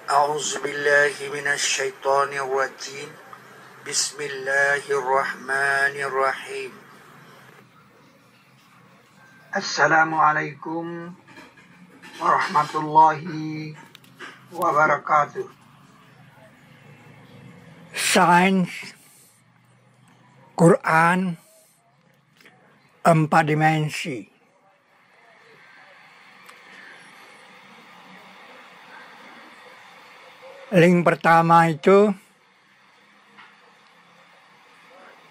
أعوذ بالله من الشيطان الرجيم بسم الله الرحمن الرحيم السلام عليكم ورحمة الله wabarakatuh. Sains Quran 4 dimensi. Link pertama itu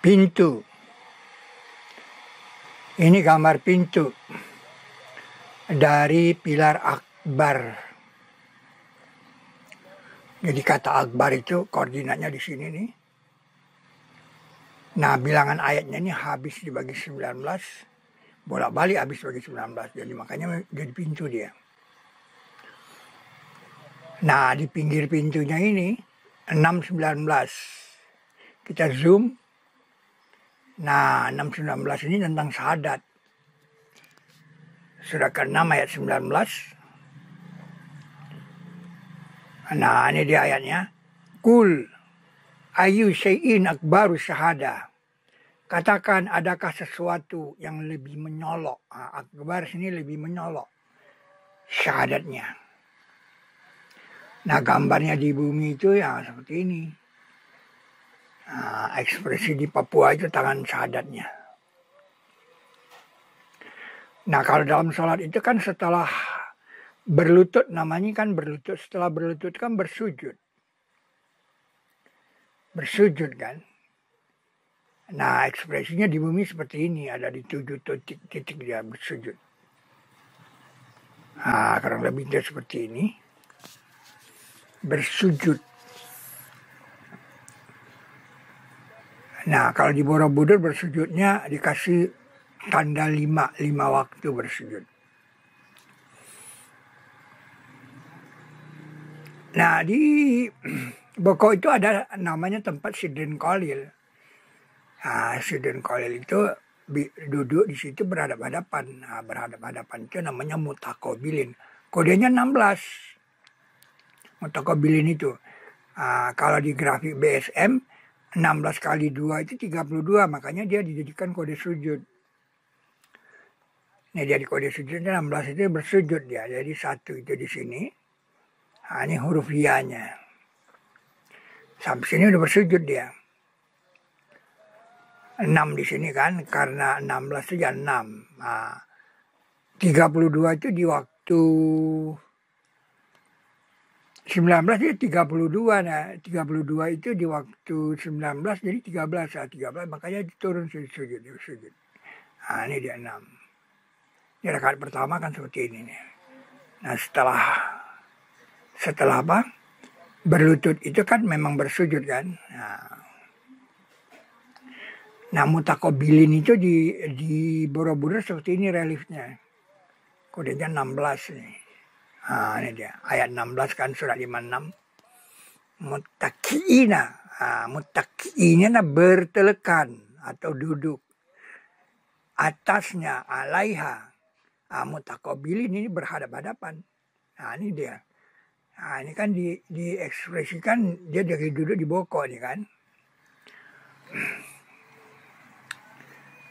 pintu. Ini gambar pintu dari pilar akbar. Jadi kata akbar itu koordinatnya di sini nih. Nah, bilangan ayatnya ini habis dibagi 19, bolak-balik habis bagi 19. Jadi makanya jadi pintu dia. Nah, di pinggir pintunya ini 619. Kita zoom. Nah, 619 ini tentang syahadat. Surah ke-6 ayat 19. Nah, ini dia ayatnya. Kul ayu syai'in akbaru syahada. Katakan, adakah sesuatu yang lebih menyolok? Akbar sini lebih menyolok syahadatnya. Nah, gambarnya di bumi itu ya seperti ini. Nah, ekspresi di Papua itu tangan syahadatnya. Nah, kalau dalam sholat itu kan setelah berlutut, namanya kan berlutut. Setelah berlutut kan bersujud. Bersujud kan. Nah, ekspresinya di bumi seperti ini. Ada di 7 titik dia bersujud. Nah, kurang lebih dia seperti ini. Bersujud. Nah, kalau di Borobudur bersujudnya dikasih tanda 5 waktu bersujud. Nah, di Boko itu ada namanya tempat Sidrin Kolil. Nah, Sidrin Kolil itu duduk di situ berhadap-hadapan. Nah, berhadap-hadapan itu namanya mutakobilin. Kodenya 16. Mutakobilin itu. Nah, kalau di grafik BSM 16 kali 2 itu 32. Makanya dia dijadikan kode sujud. Nah, jadi kode sujudnya 16 itu bersujud dia. Jadi 1 itu di sini. Nah, ini huruf ya-nya. Sampai sini udah bersujud dia. 6 di sini kan, karena 16 itu ya 6. Nah, 32 itu di waktu 19 itu 32. Nah, 32 itu di waktu 19 jadi 13. Nah, 13 makanya turun sujud. Nah, ini dia 6. Ini rakaat pertama kan seperti ini nih. Nah, setelah apa? Berlutut itu kan memang bersujud kan. Nah, mutakobilin itu di Borobudur seperti ini reliefnya. Kodenya 16 nih. Nah, ini dia. Ayat 16 kan surat 56. Muttaqi'ina. Muttaqi'ina bertelekan atau duduk. Atasnya alaiha. Mutakobilin ini berhadap-hadapan. Nah, ini dia. Nah, ini kan diekspresikan dia dari duduk di boko nih kan.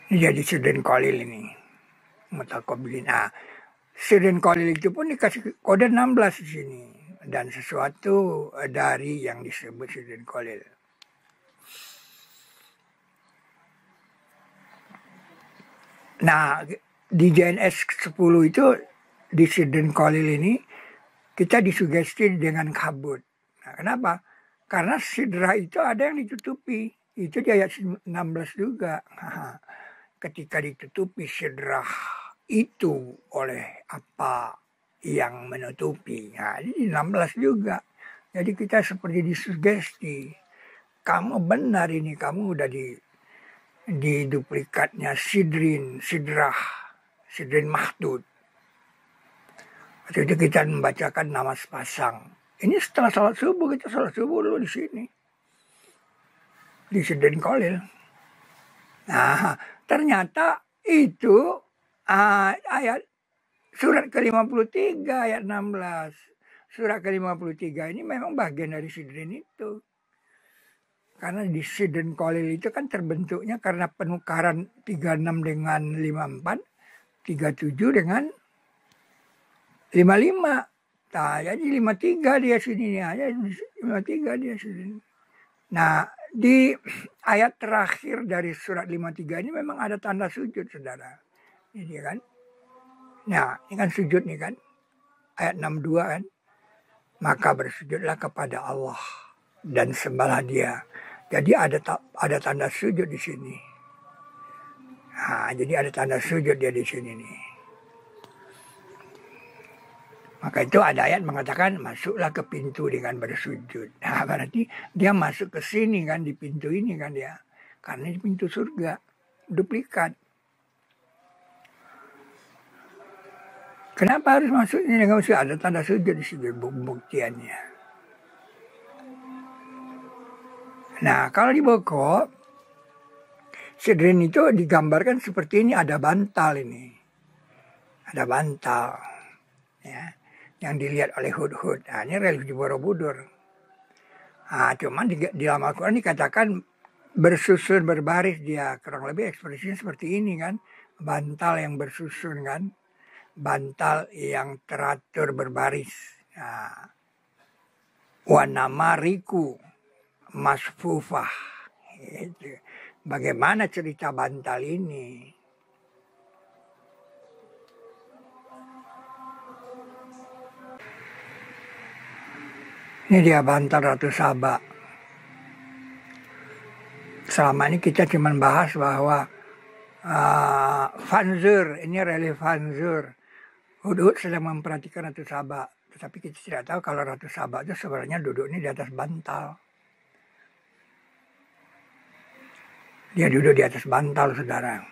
Ini jadi Sidrin Kolil ini. Mutakobilin. Nah, Sidrin Kolil itu pun dikasih kode 16 di sini. Dan sesuatu dari yang disebut Sidrin Kolil. Nah, di JNS 10 itu, di Sidrin Kolil ini, kita disugesti dengan kabut. Nah, kenapa? Karena sidra itu ada yang ditutupi. Itu di ayat 16 juga. Ketika ditutupi sidra itu oleh apa yang menutupi. Nah, ini 16 juga. Jadi kita seperti disugesti. Kamu benar ini, kamu udah di duplikatnya sidrin mahdud. Waktu itu kita membacakan nama sepasang. Ini setelah salat subuh, kita salat subuh dulu di sini. Di Sidrin Kolil. Nah, ternyata itu ayat surat ke-53 ayat 16. surat ke-53 ini memang bagian dari sidrin itu. Karena di Sidrin Kolil itu kan terbentuknya karena penukaran 36 dengan 54, 37 dengan 55. Nah, jadi 53 dia sini aja, 53 dia sini. Nah, di ayat terakhir dari surat 53 ini memang ada tanda sujud, saudara. Ini kan. Nah, ini kan sujud nih kan. Ayat 62 kan. Maka bersujudlah kepada Allah dan sembahlah dia. Jadi ada tanda sujud di sini. Nah, jadi ada tanda sujud dia di sini nih. Maka itu ada ayat mengatakan masuklah ke pintu dengan bersujud. Nah, berarti dia masuk ke sini kan, di pintu ini kan dia. Karena ini pintu surga, duplikat. Kenapa harus masuk ini dengan sujud? Ada tanda sujud di sini, pembuktiannya. Nah, kalau di Boko, Sidrin itu digambarkan seperti ini, ada bantal ini. Ada bantal. Ya, yang dilihat oleh Hudhud. Nah, ini relief di Borobudur. Nah, cuman di dalam Al-Quran dikatakan bersusun berbaris dia. Kurang lebih ekspresinya seperti ini kan. Bantal yang bersusun kan. Bantal yang teratur berbaris. Nah, wanamariku masfufah. Gitu. Bagaimana cerita bantal ini? Ini dia bantal Ratu Saba. Selama ini kita cuma bahas bahwa Fanzur, ini relief Fanzur. Hudhud sedang memperhatikan Ratu Saba. Tetapi kita tidak tahu kalau Ratu Saba itu sebenarnya duduknya di atas bantal. Dia duduk di atas bantal, saudara.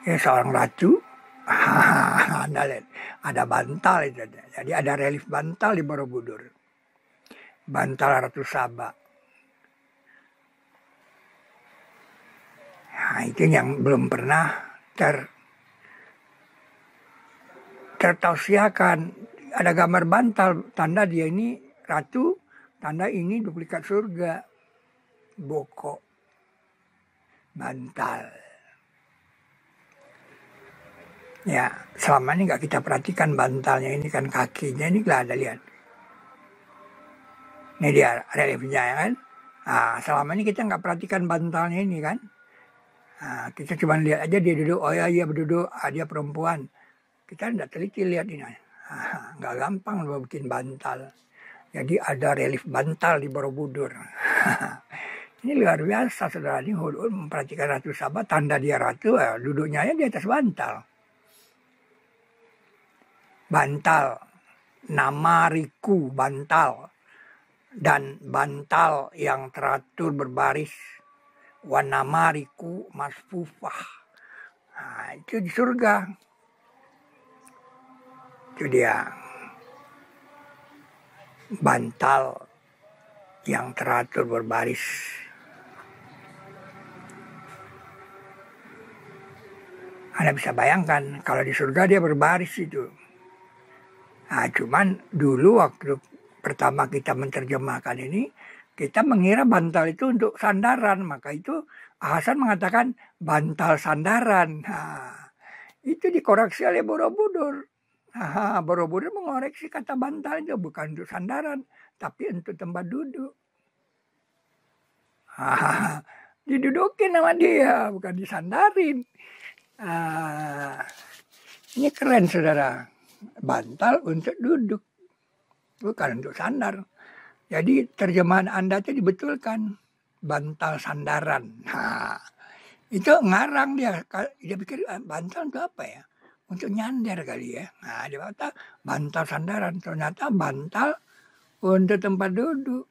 Ya, seorang ratu. Anda lihat, ada bantal itu. Jadi ada relief bantal di Borobudur. Bantal Ratu Saba. Nah, itu yang belum pernah tertausiakan. Ada gambar bantal, tanda dia ini ratu, tanda ini duplikat surga. Boko. Bantal. Ya, selama ini nggak kita perhatikan bantalnya ini kan kakinya ini lah ada lihat. Ini dia reliefnya ya kan. Nah, selama ini kita nggak perhatikan bantalnya ini kan. Nah, kita cuma lihat aja dia duduk. Oh ya, iya berduduk. Dia perempuan. Kita nggak teliti lihat ini. Nggak gampang loh bikin bantal. Jadi ada relief bantal di Borobudur. Ini luar biasa, saudara. Ini Hudhud memperhatikan Ratu Saba. Tanda dia ratu, duduknya di atas bantal. Bantal, namariku bantal, dan bantal yang teratur berbaris, wanamariku masfufah. Nah, itu di surga. Itu dia bantal yang teratur berbaris. Anda bisa bayangkan kalau di surga dia berbaris itu. Nah, cuman dulu waktu pertama kita menerjemahkan ini, kita mengira bantal itu untuk sandaran. Maka itu Hasan mengatakan bantal sandaran. Nah, itu dikoreksi oleh Borobudur. Borobudur mengoreksi kata bantal itu bukan untuk sandaran, tapi untuk tempat duduk. Didudukin sama dia, bukan disandarin. Ini keren, saudara. Bantal untuk duduk, bukan untuk sandar. Jadi terjemahan Anda itu dibetulkan. Bantal sandaran. Nah, itu ngarang dia. Dia pikir bantal itu apa ya? Untuk nyandar kali ya. Nah, dia kata bantal sandaran. Ternyata bantal untuk tempat duduk.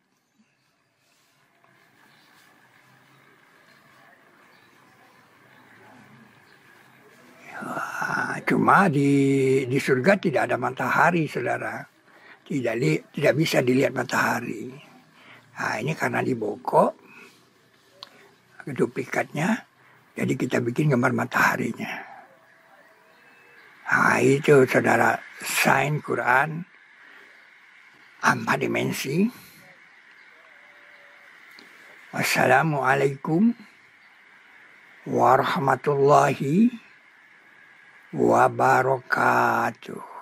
Cuma di surga tidak ada matahari, saudara. Tidak bisa dilihat matahari. Nah, ini karena di Boko, duplikatnya, jadi kita bikin gambar mataharinya. Nah, itu saudara, sains Quran 4 dimensi. Wassalamualaikum warahmatullahi wabarakatuh.